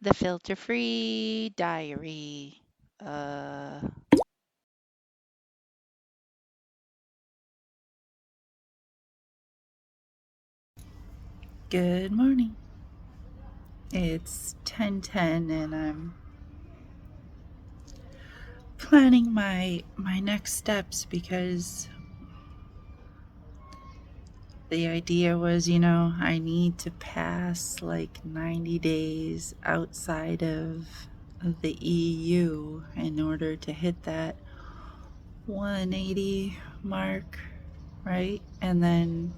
The filter-free diary. Uh, Good morning. It's 10:10 and I'm planning my next steps because the idea was, I need to pass like 90 days outside of the EU in order to hit that 180 mark, right? And then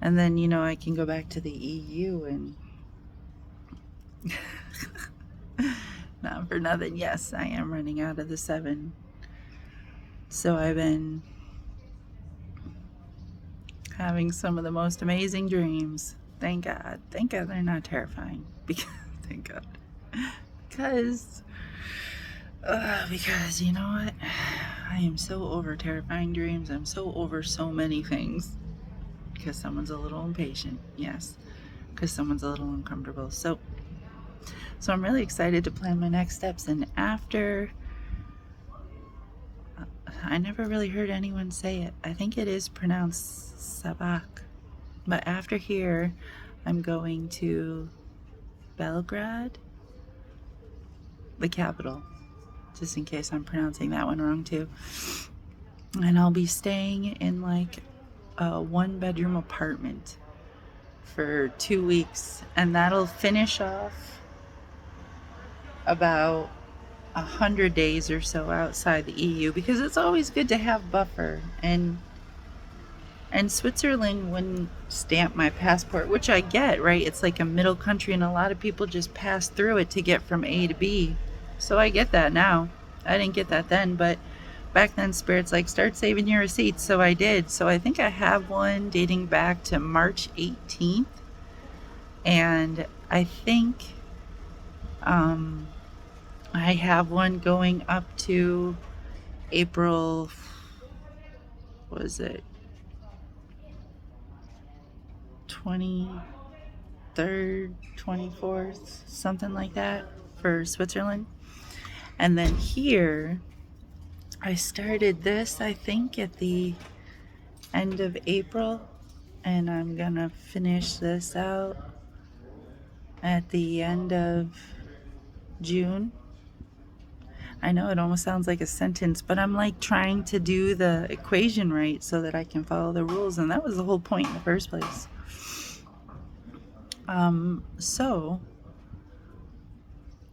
I can go back to the EU and not for nothing. Yes, I am running out of the 7. So I've been having some of the most amazing dreams. Thank God. Thank God they're not terrifying. Thank God. Because, because you know what? I am so over terrifying dreams. I'm so over so many things. Because someone's a little impatient. Yes. Because someone's a little uncomfortable. So I'm really excited to plan my next steps. And after, I never really heard anyone say it. I think it is pronounced sabak. But after here, I'm going to Belgrade, the capital, just in case I'm pronouncing that one wrong too. And I'll be staying in like a 1-bedroom apartment for 2 weeks, and that'll finish off about 100 days or so outside the EU, because it's always good to have buffer. And Switzerland wouldn't stamp my passport, which I get, right? It's like a middle country, and a lot of people just pass through it to get from A to B. So I get that now. I didn't get that then, but back then Spirit's like, start saving your receipts. So I did. So I think I have one dating back to March 18th. And I think I have one going up to April, what was it, 23rd, 24th, something like that, for Switzerland. And then here, I started this, I think, at the end of April, and I'm gonna finish this out at the end of June. I know it almost sounds like a sentence, but I'm like trying to do the equation right so that I can follow the rules, and that was the whole point in the first place.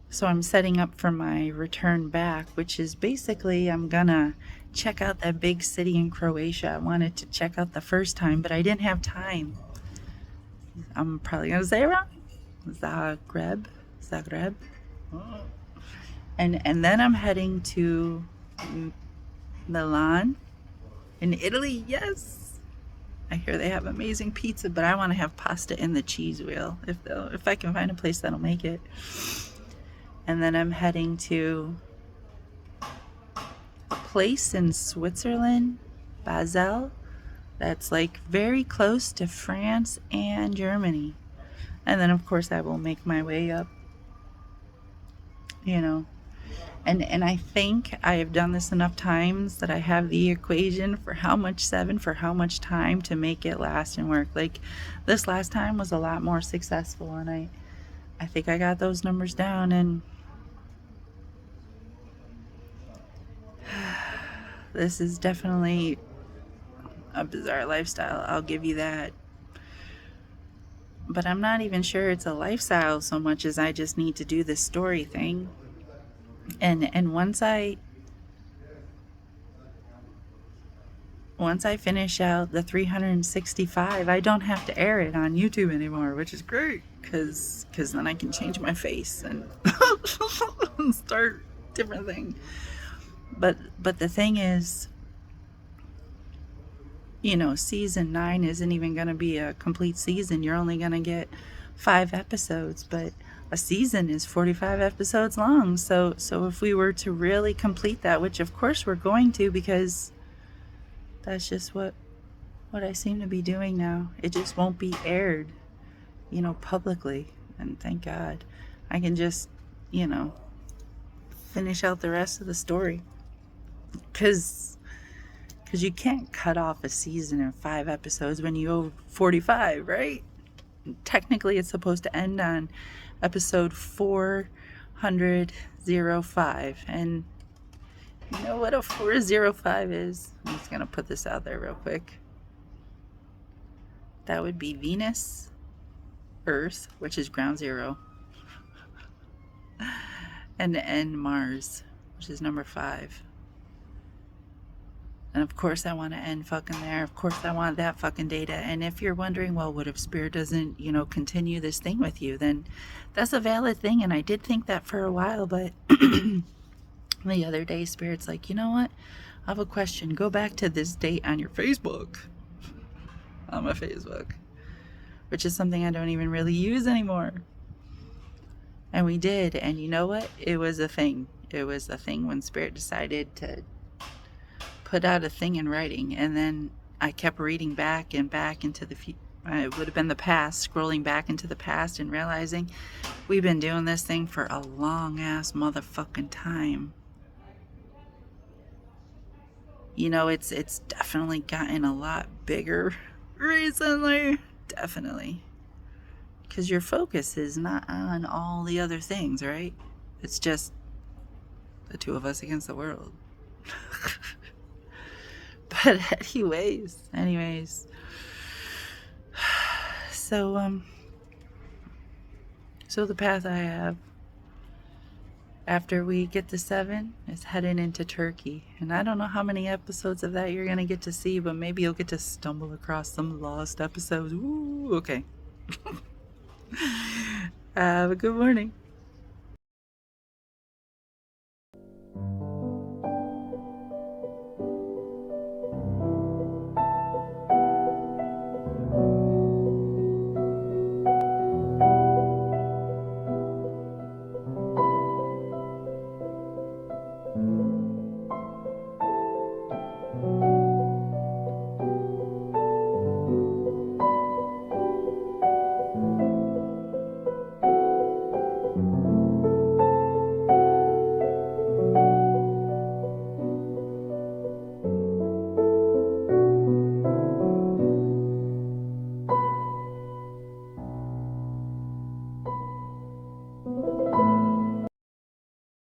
So I'm setting up for my return back, which is basically I'm gonna check out that big city in Croatia. I wanted to check out the first time, but I didn't have time. I'm probably gonna say it wrong. Zagreb. And then I'm heading to Milan in Italy. Yes, I hear they have amazing pizza, but I want to have pasta in the cheese wheel if I can find a place that'll make it. And then I'm heading to a place in Switzerland, Basel, that's like very close to France and Germany. And then of course I will make my way up, you know. And I think I have done this enough times that I have the equation for how much 7 for how much time to make it last and work. Like this last time was a lot more successful, and I think I got those numbers down. And this is definitely a bizarre lifestyle, I'll give you that. But I'm not even sure it's a lifestyle so much as I just need to do this story thing. And once I finish out the 365, I don't have to air it on YouTube anymore, which is great, because then I can change my face and start different thing. But the thing is, season 9 isn't even going to be a complete season. You're only going to get 5 episodes, but a season is 45 episodes long. So if we were to really complete that, which of course we're going to, because that's just what I seem to be doing now. It just won't be aired, publicly. And thank God I can just, finish out the rest of the story. Because you can't cut off a season in 5 episodes when you owe 45, right? Technically, it's supposed to end on episode 405. And you know what a 405 is? I'm just going to put this out there real quick. That would be Venus, Earth, which is ground zero, and Mars, which is number 5. And of course I want to end fucking there. Of course I want that fucking data. And if you're wondering, well, what if Spirit doesn't, continue this thing with you? Then that's a valid thing. And I did think that for a while, but the other day Spirit's like, you know what? I have a question. Go back to this date on your Facebook. On my Facebook. Which is something I don't even really use anymore. And we did. And you know what? It was a thing. It was a thing when Spirit decided to put out a thing in writing, and then I kept reading back and back into the it would have been the past, scrolling back into the past and realizing we've been doing this thing for a long ass motherfucking time. It's definitely gotten a lot bigger recently, definitely, because your focus is not on all the other things, right? It's just the two of us against the world. But anyways, so the path I have after we get to 7 is heading into Turkey. And I don't know how many episodes of that you're going to get to see, but maybe you'll get to stumble across some lost episodes. Ooh, okay. Have a good morning.